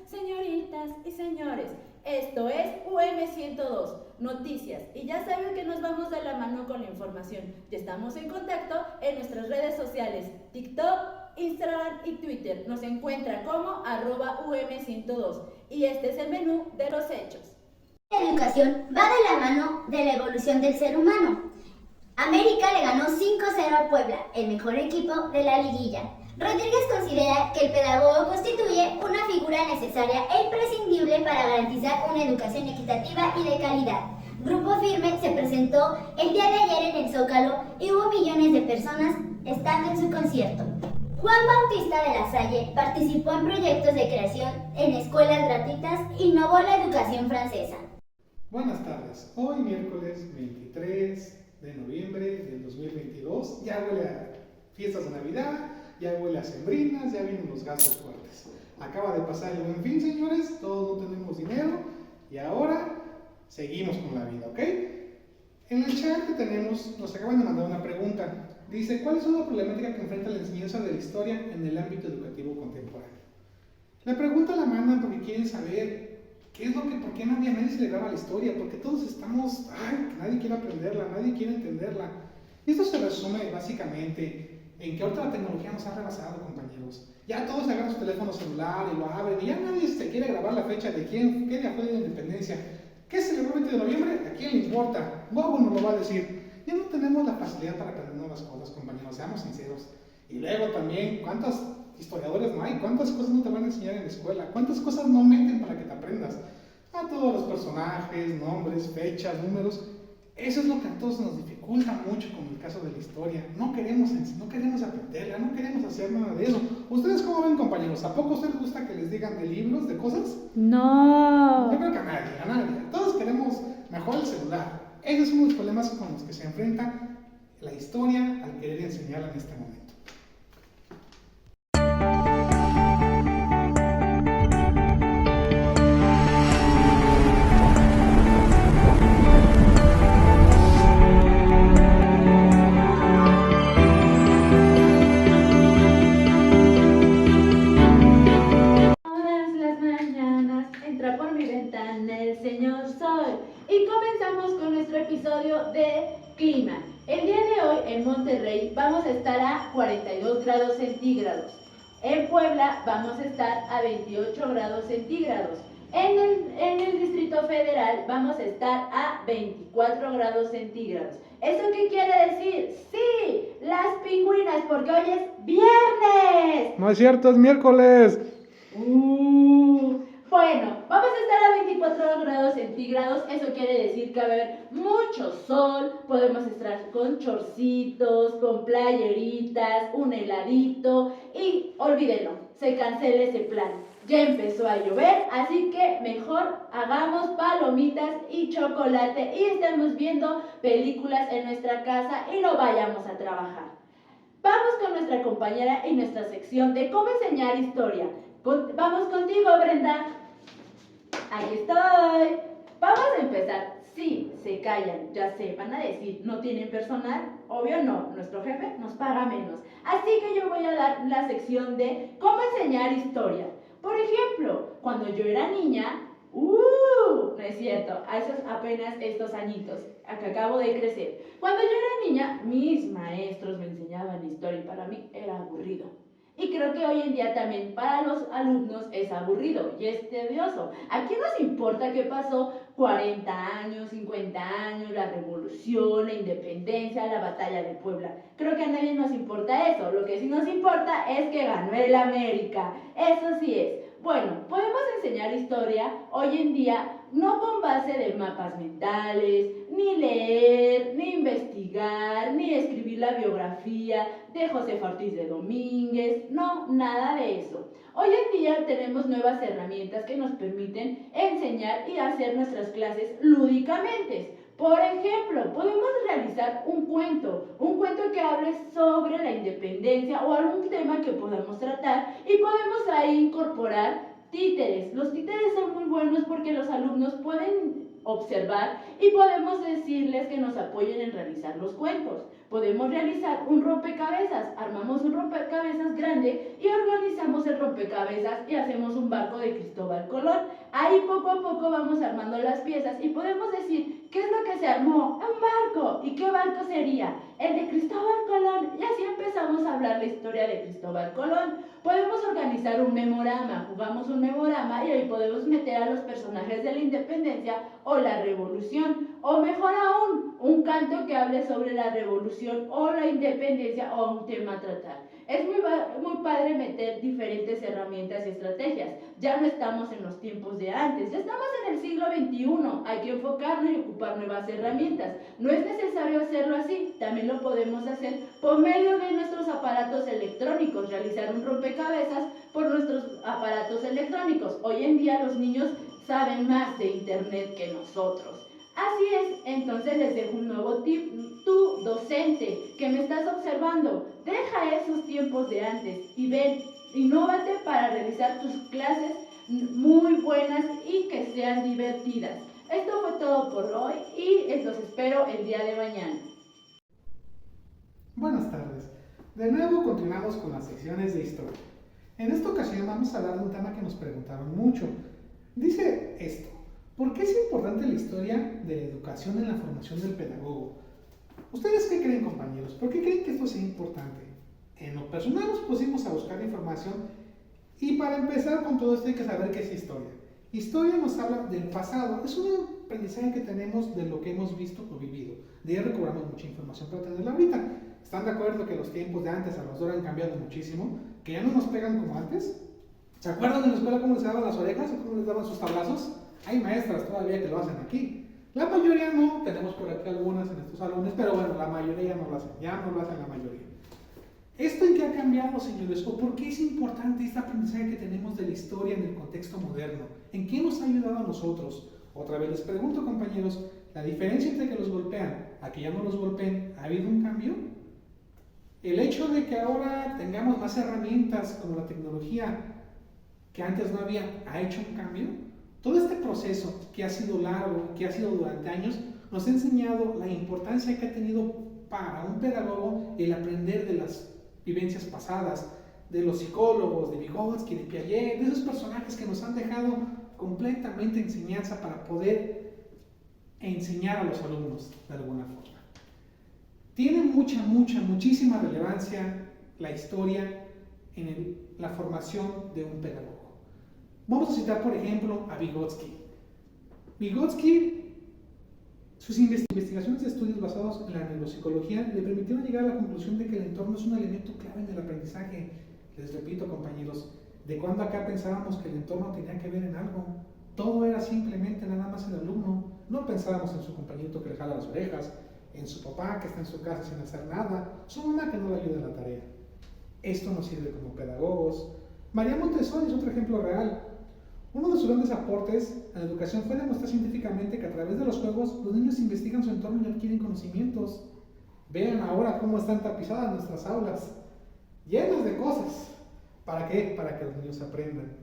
señoritas y señores, esto es UM102, noticias, y ya saben que nos vamos de la mano con la información. Ya estamos en contacto en nuestras redes sociales, TikTok, Instagram y Twitter. Nos encuentran como @UM102 y este es el menú de los hechos. La educación va de la mano de la evolución del ser humano. América le ganó 5-0 a Puebla, el mejor equipo de la liguilla. Rodríguez considera que el pedagogo constituye una figura necesaria e imprescindible para garantizar una educación equitativa y de calidad. Grupo Firme se presentó el día de ayer en el Zócalo y hubo millones de personas estando en su concierto. Juan Bautista de la Salle participó en proyectos de creación en escuelas gratuitas e innovó la educación francesa. Buenas tardes, hoy miércoles 23 de noviembre del 2022, ya huele a fiestas de Navidad, ya huele a sembrinas, ya vienen los gastos fuertes. Acaba de pasar el Buen Fin, señores, todos no tenemos dinero y ahora seguimos con la vida, ¿ok? En el chat que tenemos, nos acaban de mandar una pregunta. Dice, ¿cuál es una problemática que enfrenta la enseñanza de la historia en el ámbito educativo contemporáneo? La pregunta la mandan porque quieren saber por qué nadie se le graba la historia, porque todos estamos, nadie quiere aprenderla, nadie quiere entenderla. Y esto se resume básicamente en que ahorita la tecnología nos ha rebasado, compañeros. Ya todos agarran su teléfono celular y lo abren, y ya nadie se quiere grabar la fecha de qué día fue de la independencia. ¿Qué se celebró el 20 de noviembre? ¿A quién le importa? Bobo nos lo va a decir. Ya no tenemos la facilidad para aprender nuevas cosas, compañeros, seamos sinceros. Y luego también, ¿cuántos historiadores no hay? ¿Cuántas cosas no te van a enseñar en la escuela? ¿Cuántas cosas no meten para que te aprendas? A todos los personajes, nombres, fechas, números. Eso es lo que a todos nos dificulta mucho con el caso de la historia. No queremos aprenderla, no queremos hacer nada de eso. ¿Ustedes cómo ven, compañeros? ¿A poco a ustedes les gusta que les digan de libros, de cosas? No. Yo creo que a nadie. Todos queremos mejor el celular. Ese es uno de los problemas con los que se enfrenta la historia al querer enseñarla en este momento. Por mi ventana el señor Sol y comenzamos con nuestro episodio de clima. El día de hoy en Monterrey vamos a estar a 42 grados centígrados. En Puebla vamos a estar a 28 grados centígrados. En el Distrito Federal vamos a estar a 24 grados centígrados. ¿Eso qué quiere decir? ¡Sí! Las pingüinas, porque hoy es viernes. No es cierto, es miércoles. Bueno, vamos a estar a 24 grados centígrados, eso quiere decir que va a haber mucho sol, podemos estar con chorcitos, con playeritas, un heladito y olvídenlo, se cancela ese plan. Ya empezó a llover, así que mejor hagamos palomitas y chocolate y estemos viendo películas en nuestra casa y no vayamos a trabajar. Vamos con nuestra compañera y nuestra sección de cómo enseñar historia. Vamos contigo, Brenda. Ahí estoy. Vamos a empezar. Sí, se callan, ya sé, van a decir, ¿no tienen personal? Obvio no, nuestro jefe nos paga menos. Así que yo voy a dar la sección de cómo enseñar historia. Por ejemplo, cuando yo era niña, no es cierto, a esos apenas estos añitos, a que acabo de crecer. Cuando yo era niña, mis maestros me enseñaban historia y para mí era aburrido. Y creo que hoy en día también para los alumnos es aburrido y es tedioso. ¿A quién nos importa qué pasó 40 años, 50 años, la revolución, la independencia, la batalla de Puebla? Creo que a nadie nos importa eso. Lo que sí nos importa es que ganó el América. Eso sí es. Bueno, podemos enseñar historia hoy en día no con base de mapas mentales, ni leer, ni investigar, ni escribir la biografía de Josefa Ortiz de Domínguez, no, nada de eso. Hoy en día tenemos nuevas herramientas que nos permiten enseñar y hacer nuestras clases lúdicamente. Por ejemplo, podemos realizar un cuento que hable sobre la independencia o algún tema que podamos tratar y podemos ahí incorporar títeres. Los títeres son muy buenos porque los alumnos pueden observar y podemos decirles que nos apoyen en realizar los cuentos. Podemos realizar un rompecabezas, armamos un rompecabezas grande y organizamos el rompecabezas y hacemos un barco de Cristóbal Colón. Ahí poco a poco vamos armando las piezas y podemos decir qué es lo que se armó, un barco, y qué barco sería, el de Cristóbal Colón, y así empezamos a hablar la historia de Cristóbal Colón. Podemos organizar un memorama, jugamos un memorama y ahí podemos meter a los personajes de la independencia o la revolución, o mejor aún, un canto que hable sobre la revolución o la independencia o un tema a tratar. Es muy padre meter diferentes herramientas y estrategias. Ya no estamos en los tiempos de antes, ya estamos en el siglo XXI. Hay que enfocarnos y ocupar nuevas herramientas. No es necesario hacerlo así, también lo podemos hacer por medio de nuestros aparatos electrónicos, realizar un rompecabezas por nuestros aparatos electrónicos. Hoy en día los niños saben más de internet que nosotros. Así es, entonces les dejo un nuevo tip. Tú, docente, que me estás observando, deja esos tiempos de antes y ven, innóvate para realizar tus clases muy buenas y que sean divertidas. Esto fue todo por hoy y los espero el día de mañana. Buenas tardes. De nuevo continuamos con las secciones de historia. En esta ocasión vamos a hablar de un tema que nos preguntaron mucho. Dice esto: ¿por qué es importante la historia de la educación en la formación del pedagogo? ¿Ustedes qué creen, compañeros? ¿Por qué creen que esto sea importante? En lo personal nos pusimos a buscar información y para empezar con todo esto hay que saber qué es historia. Historia nos habla del pasado, es un aprendizaje que tenemos de lo que hemos visto o vivido. De ahí recobramos mucha información para tenerla ahorita. ¿Están de acuerdo que los tiempos de antes a los de ahora han cambiado muchísimo? ¿Que ya no nos pegan como antes? ¿Se acuerdan en la escuela cómo les daban las orejas o cómo les daban sus tablazos? Hay maestras todavía que lo hacen aquí. La mayoría no, tenemos por aquí algunas en estos salones, pero bueno, la mayoría ya no lo hacen la mayoría. ¿Esto en qué ha cambiado, señores? ¿O por qué es importante este aprendizaje que tenemos de la historia en el contexto moderno? ¿En qué nos ha ayudado a nosotros? Otra vez les pregunto, compañeros, ¿la diferencia entre que los golpean a que ya no los golpeen, ha habido un cambio? El hecho de que ahora tengamos más herramientas como la tecnología que antes no había, ¿ha hecho un cambio? Todo este proceso que ha sido largo, que ha sido durante años, nos ha enseñado la importancia que ha tenido para un pedagogo el aprender de las vivencias pasadas, de los psicólogos, de Vygotsky, de Piaget, de esos personajes que nos han dejado completamente enseñanza para poder enseñar a los alumnos de alguna forma. Tiene muchísima relevancia la historia en la formación de un pedagogo. Vamos a citar, por ejemplo, a Vygotsky. Vygotsky, sus investigaciones de estudios basados en la neuropsicología le permitieron llegar a la conclusión de que el entorno es un elemento clave en el aprendizaje. Les repito, compañeros, de cuando acá pensábamos que el entorno tenía que ver en algo. Todo era simplemente nada más el alumno. No pensábamos en su compañero que le jala las orejas, en su papá que está en su casa sin hacer nada, su mamá que no le ayuda en la tarea. Esto nos sirve como pedagogos. María Montessori es otro ejemplo real. Uno de sus grandes aportes a la educación fue demostrar científicamente que a través de los juegos los niños investigan su entorno y adquieren conocimientos. Vean ahora cómo están tapizadas nuestras aulas, llenas de cosas. ¿Para qué? Para que los niños aprendan.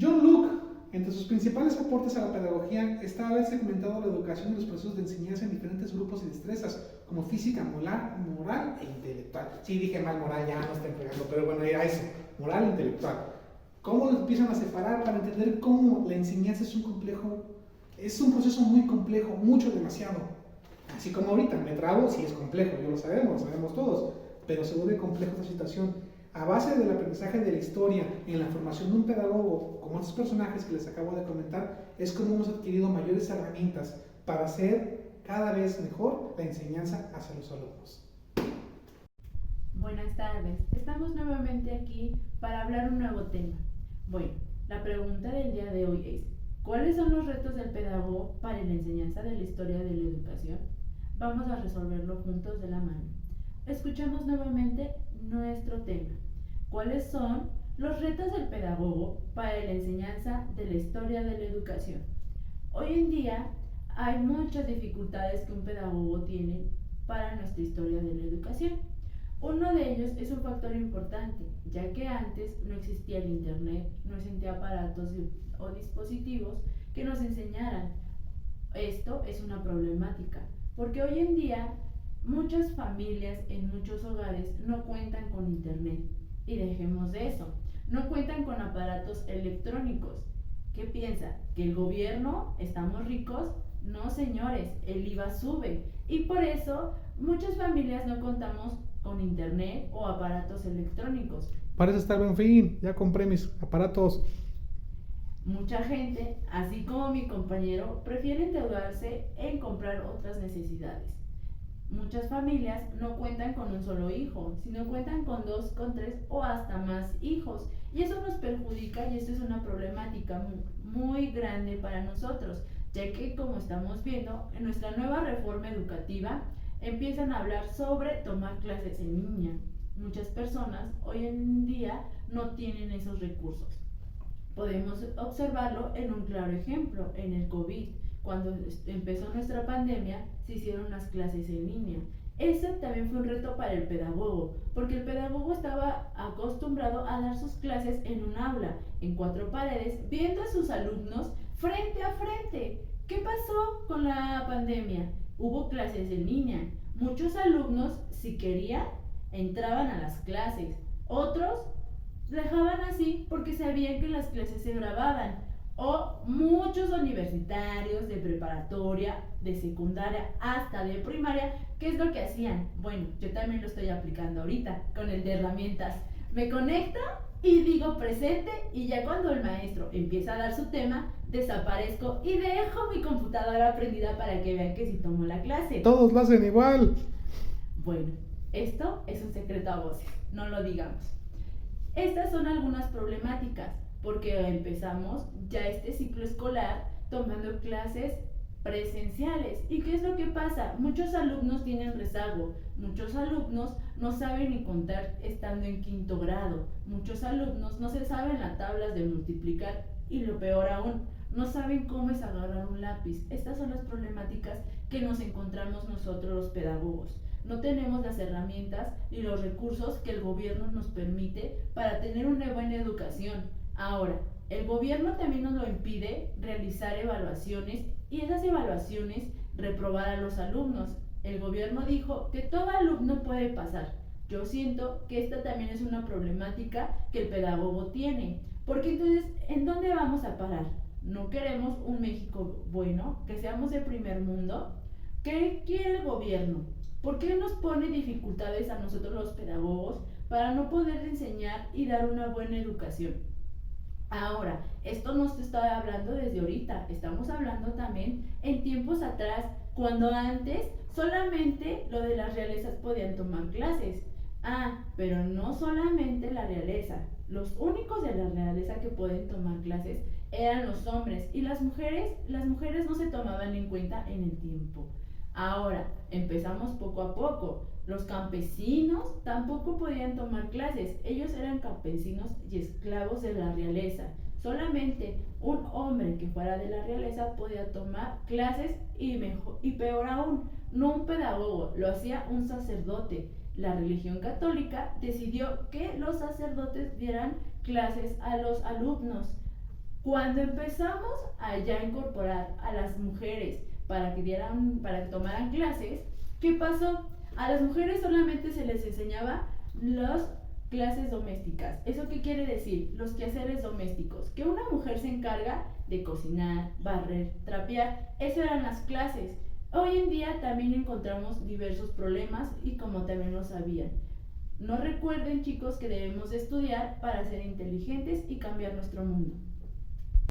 John Locke, entre sus principales aportes a la pedagogía está haber segmentado la educación y los procesos de enseñanza en diferentes grupos y destrezas, como física, moral e intelectual. Sí, dije mal moral, ya no estoy pegando, pero bueno, era eso, moral e intelectual. ¿Cómo lo empiezan a separar para entender cómo la enseñanza es un proceso muy complejo, demasiado? Así como ahorita me trabo, sí es complejo, lo sabemos todos, pero se vuelve complejo esta situación. A base del aprendizaje de la historia en la formación de un pedagogo, como estos personajes que les acabo de comentar, es como hemos adquirido mayores herramientas para hacer cada vez mejor la enseñanza hacia los alumnos. Buenas tardes, estamos nuevamente aquí para hablar un nuevo tema. Bueno, la pregunta del día de hoy es: ¿cuáles son los retos del pedagogo para la enseñanza de la historia de la educación? Vamos a resolverlo juntos de la mano. Escuchamos nuevamente nuestro tema. ¿Cuáles son los retos del pedagogo para la enseñanza de la historia de la educación? Hoy en día hay muchas dificultades que un pedagogo tiene para nuestra historia de la educación. Uno de ellos es un factor importante, ya que antes no existía el internet, no existía aparatos o dispositivos que nos enseñaran. Esto es una problemática, porque hoy en día muchas familias en muchos hogares no cuentan con internet. Y dejemos de eso, no cuentan con aparatos electrónicos. ¿Qué piensa? ¿Que el gobierno estamos ricos? No, señores, el IVA sube y por eso muchas familias no contamos con internet o aparatos electrónicos. Parece estar buen fin, ya compré mis aparatos. Mucha gente, así como mi compañero, prefiere endeudarse en comprar otras necesidades. Muchas familias no cuentan con un solo hijo, sino cuentan con 2, con 3 o hasta más hijos. Y eso nos perjudica y esto es una problemática muy grande para nosotros, ya que como estamos viendo, en nuestra nueva reforma educativa empiezan a hablar sobre tomar clases en línea. Muchas personas hoy en día no tienen esos recursos. Podemos observarlo en un claro ejemplo, en el COVID. Cuando empezó nuestra pandemia, se hicieron las clases en línea. Ese también fue un reto para el pedagogo, porque el pedagogo estaba acostumbrado a dar sus clases en un aula, en 4 paredes, viendo a sus alumnos frente a frente. ¿Qué pasó con la pandemia? Hubo clases en línea. Muchos alumnos, si querían, entraban a las clases. Otros dejaban así porque sabían que las clases se grababan. O muchos universitarios de preparatoria, de secundaria, hasta de primaria, ¿qué es lo que hacían? Bueno, yo también lo estoy aplicando ahorita con el de herramientas. Me conecto y digo presente y ya cuando el maestro empieza a dar su tema, desaparezco y dejo mi computadora prendida para que vean que sí tomo la clase. Todos lo hacen igual. Bueno, esto es un secreto a voces, no lo digamos. Estas son algunas problemáticas, porque empezamos ya este ciclo escolar tomando clases presenciales. ¿Y qué es lo que pasa? Muchos alumnos tienen rezago, muchos alumnos no saben ni contar estando en 5º grado, muchos alumnos no se saben las tablas de multiplicar y lo peor aún, no saben cómo es agarrar un lápiz. Estas son las problemáticas que nos encontramos nosotros los pedagogos. No tenemos las herramientas ni los recursos que el gobierno nos permite para tener una buena educación. Ahora, el gobierno también nos lo impide realizar evaluaciones y esas evaluaciones reprobar a los alumnos. El gobierno dijo que todo alumno puede pasar. Yo siento que esta también es una problemática que el pedagogo tiene. Porque entonces, ¿en dónde vamos a parar? ¿No queremos un México bueno? ¿Que seamos de primer mundo? ¿Qué quiere el gobierno? ¿Por qué nos pone dificultades a nosotros los pedagogos para no poder enseñar y dar una buena educación? Ahora, esto no se está hablando desde ahorita, estamos hablando también en tiempos atrás, cuando antes solamente lo de las realezas podían tomar clases. Pero no solamente la realeza, los únicos de la realeza que pueden tomar clases eran los hombres y las mujeres no se tomaban en cuenta en el tiempo. Ahora, empezamos poco a poco. Los campesinos tampoco podían tomar clases. Ellos eran campesinos y esclavos de la realeza. Solamente un hombre que fuera de la realeza podía tomar clases y peor aún, no un pedagogo, lo hacía un sacerdote. La religión católica decidió que los sacerdotes dieran clases a los alumnos. Cuando empezamos a ya incorporar a las mujeres para que tomaran clases, ¿qué pasó? A las mujeres solamente se les enseñaba las clases domésticas. ¿Eso qué quiere decir? Los quehaceres domésticos. Que una mujer se encarga de cocinar, barrer, trapear. Esas eran las clases. Hoy en día también encontramos diversos problemas y como también lo sabían. No recuerden, chicos, que debemos de estudiar para ser inteligentes y cambiar nuestro mundo.